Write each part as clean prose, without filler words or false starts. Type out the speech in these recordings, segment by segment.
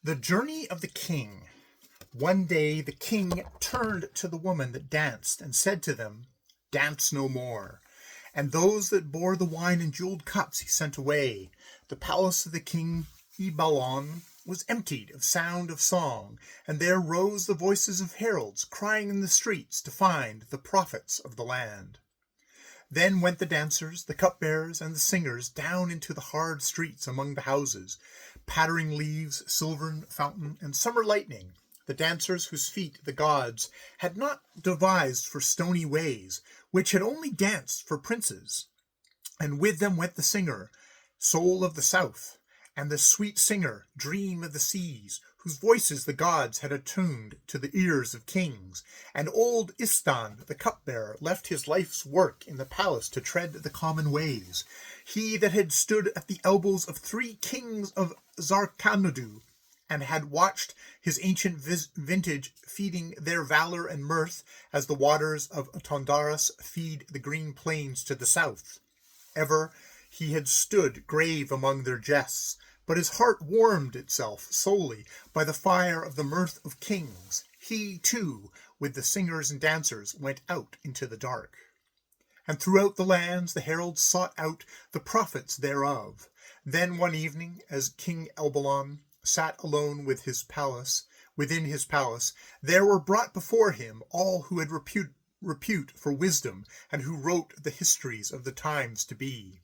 The Journey of the King. One day the king turned to the woman that danced and said to them, "Dance no more." And those that bore the wine in jeweled cups he sent away. The palace of the king Ibalon was emptied of sound of song, and there rose the voices of heralds crying in the streets to find the prophets of the land. Then went the dancers, the cupbearers, and the singers down into the hard streets among the houses, pattering leaves, silvern fountain, and summer lightning. The dancers whose feet the gods had not devised for stony ways, which had only danced for princes. And with them went the singer, soul of the south, and the sweet singer, dream of the seas, whose voices the gods had attuned to the ears of kings. And old Istan, the cupbearer, left his life's work in the palace to tread the common ways. He that had stood at the elbows of 3 kings of Zarkanadu, and had watched his ancient vintage feeding their valor and mirth as the waters of Tondaras feed the green plains to the south. Ever he had stood grave among their jests, but his heart warmed itself solely by the fire of the mirth of kings. He, too, with the singers and dancers, went out into the dark. And throughout the lands the heralds sought out the prophets thereof. Then one evening, as King Elbalon sat alone within his palace, there were brought before him all who had repute for wisdom, and who wrote the histories of the times to be.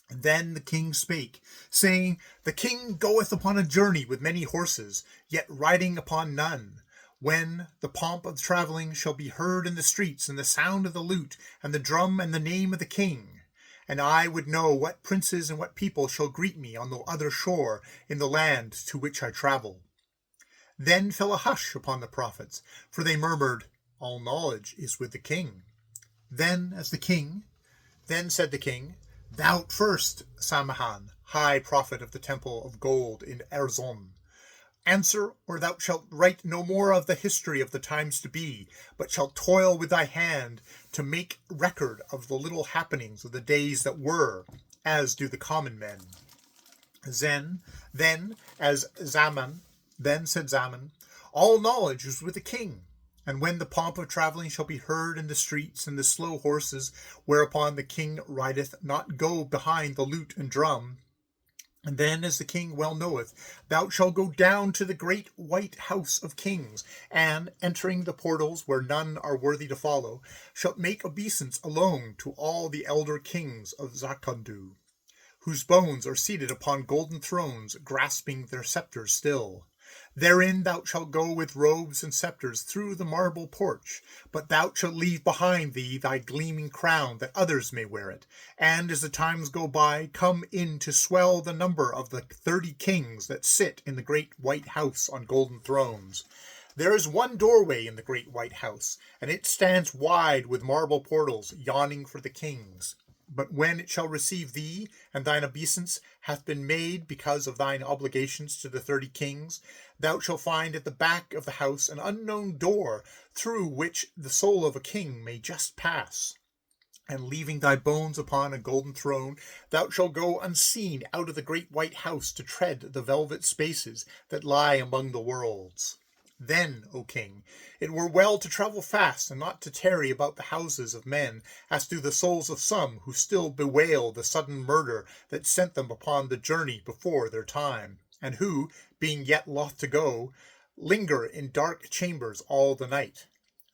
And then the king spake, saying, "The king goeth upon a journey with many horses, yet riding upon none. When the pomp of travelling shall be heard in the streets, and the sound of the lute, and the drum, and the name of the king. And I would know what princes and what people shall greet me on the other shore in the land to which I travel." Then fell a hush upon the prophets, for they murmured, "All knowledge is with the king." Then said the king, "Thou first, Samahan, high prophet of the temple of gold in Erzon, answer, or thou shalt write no more of the history of the times to be, but shalt toil with thy hand to make record of the little happenings of the days that were, as do the common men." Then said Zaman, "All knowledge is with the king. And when the pomp of travelling shall be heard in the streets, and the slow horses whereupon the king rideth not go behind the lute and drum, and then, as the king well knoweth, thou shalt go down to the great white house of kings, and, entering the portals where none are worthy to follow, shalt make obeisance alone to all the elder kings of Zarkandu, whose bones are seated upon golden thrones, grasping their scepters still. Therein thou shalt go with robes and scepters through the marble porch, but thou shalt leave behind thee thy gleaming crown, that others may wear it, and as the times go by, come in to swell the number of the 30 kings that sit in the great white house on golden thrones. There is one doorway in the great white house, and it stands wide with marble portals, yawning for the kings. But when it shall receive thee, and thine obeisance hath been made because of thine obligations to the 30 kings, thou shalt find at the back of the house an unknown door, through which the soul of a king may just pass. And leaving thy bones upon a golden throne, thou shalt go unseen out of the great white house to tread the velvet spaces that lie among the worlds. Then, O king, it were well to travel fast, and not to tarry about the houses of men, as do the souls of some who still bewail the sudden murder that sent them upon the journey before their time, and who, being yet loth to go, linger in dark chambers all the night.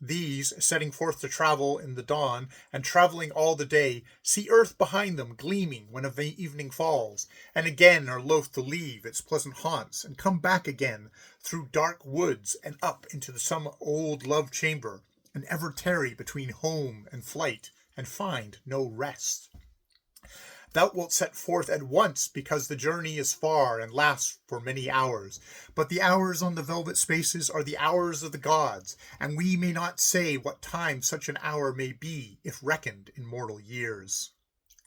These, setting forth to travel in the dawn, and travelling all the day, see earth behind them gleaming when evening falls, and again are loth to leave its pleasant haunts, and come back again through dark woods and up into some old love chamber, and ever tarry between home and flight, and find no rest. Thou wilt set forth at once, because the journey is far and lasts for many hours. But the hours on the velvet spaces are the hours of the gods, and we may not say what time such an hour may be, if reckoned in mortal years.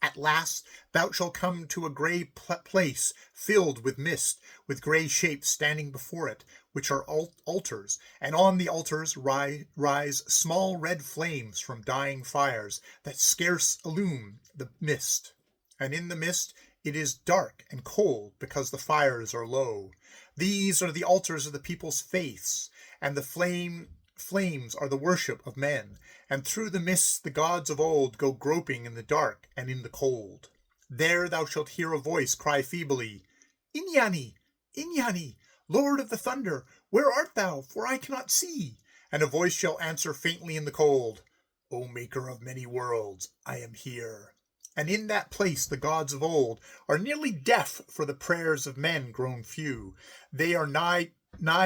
At last thou shalt come to a grey place filled with mist, with grey shapes standing before it, which are altars, and on the altars rise small red flames from dying fires that scarce illume the mist. And in the mist It is dark and cold because the fires are low. These are the altars of the people's faiths, and the flames are the worship of men. And through the mists the gods of old go groping in the dark and in the cold. There thou shalt hear a voice cry feebly, Jrny, Jrny, Lord of the thunder, where art thou? For I cannot see. And a voice shall answer faintly in the cold, O maker of many worlds, I am here. And in that place the gods of old are nearly deaf for the prayers of men grown few. They are nigh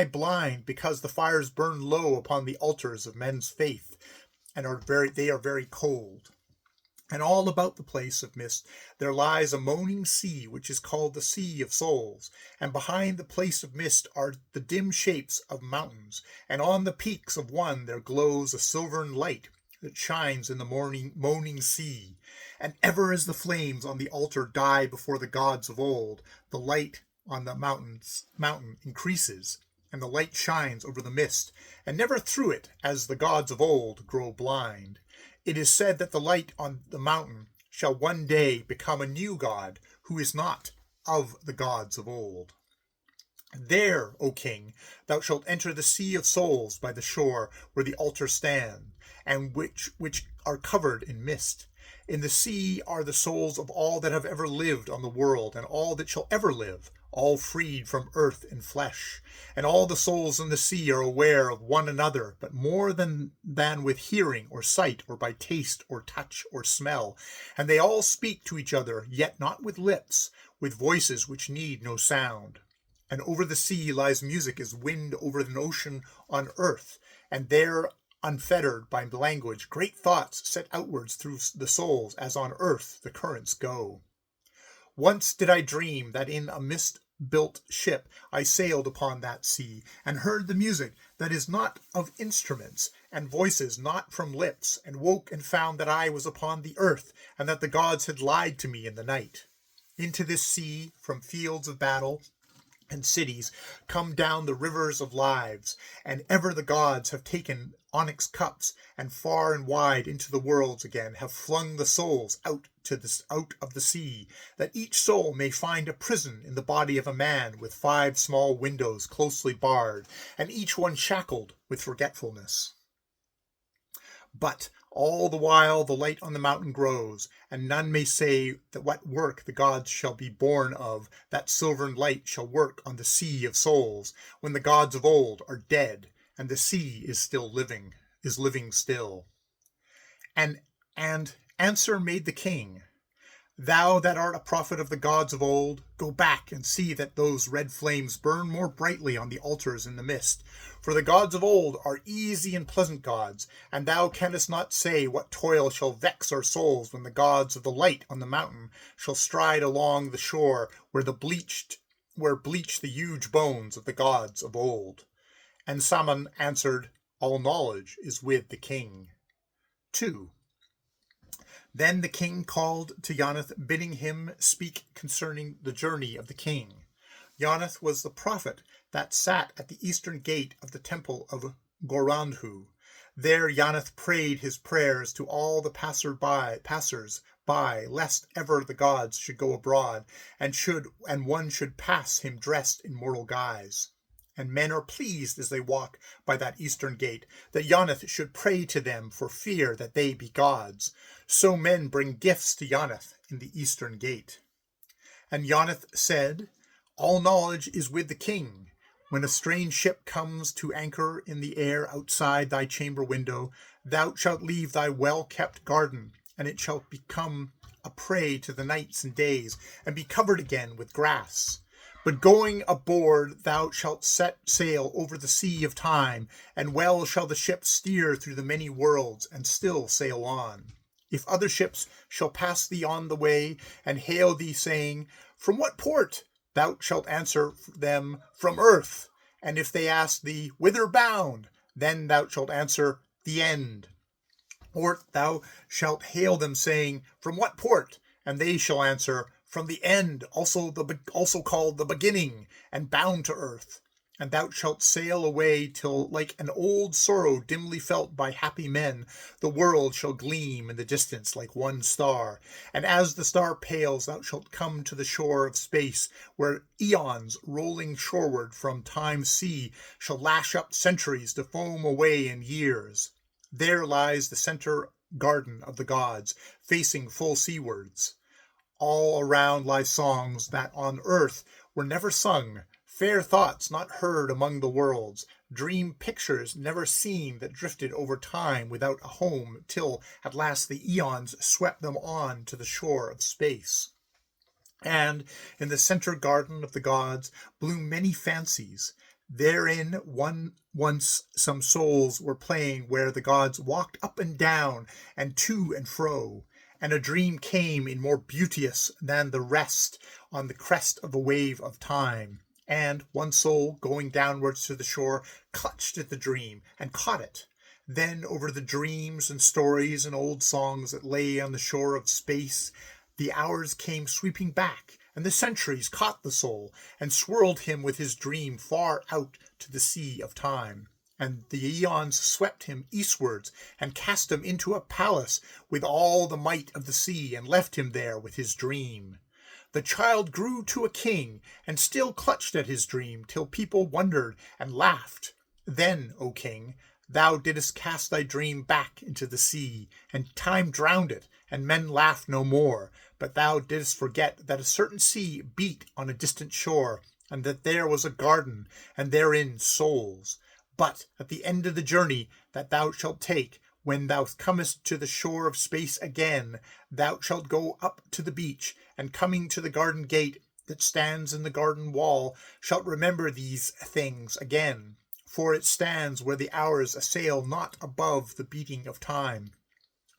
blind because the fires burn low upon the altars of men's faith, and they are very cold. And all about the place of mist there lies a moaning sea, which is called the Sea of Souls. And behind the place of mist are the dim shapes of mountains, and on the peaks of one there glows a silvern light that shines in the moaning sea. And ever as the flames on the altar die before the gods of old, the light on the mountain increases, and the light shines over the mist, and never through it, as the gods of old grow blind. It is said that the light on the mountain shall one day become a new god, who is not of the gods of old. There, O king, thou shalt enter the Sea of Souls by the shore where the altar stand, and which are covered in mist. In the sea are the souls of all that have ever lived on the world, and all that shall ever live, all freed from earth and flesh. And all the souls in the sea are aware of one another, but more than with hearing or sight, or by taste or touch or smell. And they all speak to each other, yet not with lips, with voices which need no sound. And over the sea lies music as wind over an ocean on earth, and there, unfettered by language, great thoughts set outwards through the souls, as on earth the currents go. Once did I dream that in a mist-built ship I sailed upon that sea, and heard the music that is not of instruments, and voices not from lips, and woke and found that I was upon the earth, and that the gods had lied to me in the night. Into this sea, from fields of battle and cities, come down the rivers of lives, and ever the gods have taken onyx cups, and far and wide into the worlds again have flung the souls out of the sea, that each soul may find a prison in the body of a man, with 5 small windows closely barred, and each one shackled with forgetfulness. But all the while the light on the mountain grows, and none may say that what work the gods shall be born of, that silvern light shall work on the Sea of Souls, when the gods of old are dead, and the sea is living still. And answer made the king, Thou that art a prophet of the gods of old, go back and see that those red flames burn more brightly on the altars in the mist. For the gods of old are easy and pleasant gods, and thou canst not say what toil shall vex our souls when the gods of the light on the mountain shall stride along the shore where bleach the huge bones of the gods of old. And Saman answered, All knowledge is with the king. 2. Then the king called to Jrny, bidding him speak concerning the journey of the king. Jrny was the prophet that sat at the eastern gate of the temple of Gorandhu. There Jrny prayed his prayers to all the passers by, lest ever the gods should go abroad, and one should pass him dressed in mortal guise. And men are pleased as they walk by that eastern gate, that Jrny should pray to them for fear that they be gods. So men bring gifts to Jrny in the eastern gate. And Jrny said, All knowledge is with the king. When a strange ship comes to anchor in the air outside thy chamber window, thou shalt leave thy well-kept garden, and it shall become a prey to the nights and days, and be covered again with grass. But going aboard thou shalt set sail over the sea of time, and well shall the ship steer through the many worlds, and still sail on. If other ships shall pass thee on the way, and hail thee, saying, From what port? Thou shalt answer them, From earth. And if they ask thee, Whither bound? Then thou shalt answer, The end. Or thou shalt hail them, saying, From what port? And they shall answer, From the end, also called the beginning, and bound to earth. and thou shalt sail away till, like an old sorrow dimly felt by happy men, the world shall gleam in the distance like one star. And as the star pales, thou shalt come to the shore of space, where eons rolling shoreward from time's sea shall lash up centuries to foam away in years. There lies the center garden of the gods, facing full seawards. All around lie songs that on earth were never sung, fair thoughts not heard among the worlds, dream pictures never seen that drifted over time without a home till at last the eons swept them on to the shore of space. And in the center garden of the gods bloom many fancies. Therein once some souls were playing where the gods walked up and down and to and fro, and a dream came in more beauteous than the rest on the crest of a wave of time. And one soul, going downwards to the shore, clutched at the dream and caught it. Then over the dreams and stories and old songs that lay on the shore of space, the hours came sweeping back, and the centuries caught the soul and swirled him with his dream far out to the sea of time. And the eons swept him eastwards and cast him into a palace with all the might of the sea and left him there with his dream. The child grew to a king and still clutched at his dream till people wondered and laughed. Then, O king, thou didst cast thy dream back into the sea, and time drowned it, and men laughed no more. But thou didst forget that a certain sea beat on a distant shore, and that there was a garden, and therein souls. But at the end of the journey that thou shalt take, when thou comest to the shore of space again, thou shalt go up to the beach, and coming to the garden gate that stands in the garden wall, shalt remember these things again. For it stands where the hours assail not above the beating of time,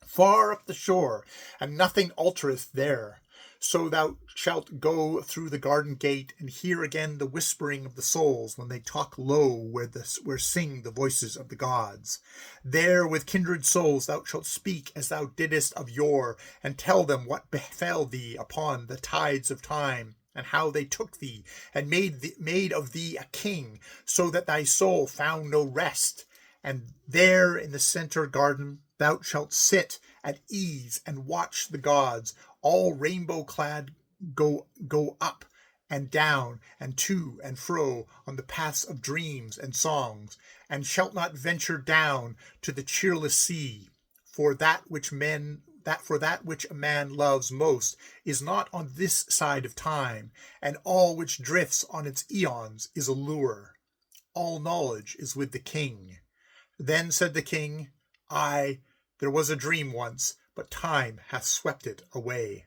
far up the shore, and nothing altereth there. So thou shalt go through the garden gate, and hear again the whispering of the souls when they talk low where sing the voices of the gods. There with kindred souls thou shalt speak as thou didst of yore, and tell them what befell thee upon the tides of time, and how they took thee, and made of thee a king, so that thy soul found no rest. And there in the center garden thou shalt sit at ease and watch the gods, all rainbow-clad, go up and down and to and fro on the paths of dreams and songs, and shalt not venture down to the cheerless sea, for that which a man loves most is not on this side of time, and all which drifts on its eons is a lure. All knowledge is with the king. Then said the king, Aye, there was a dream once, but time hath swept it away.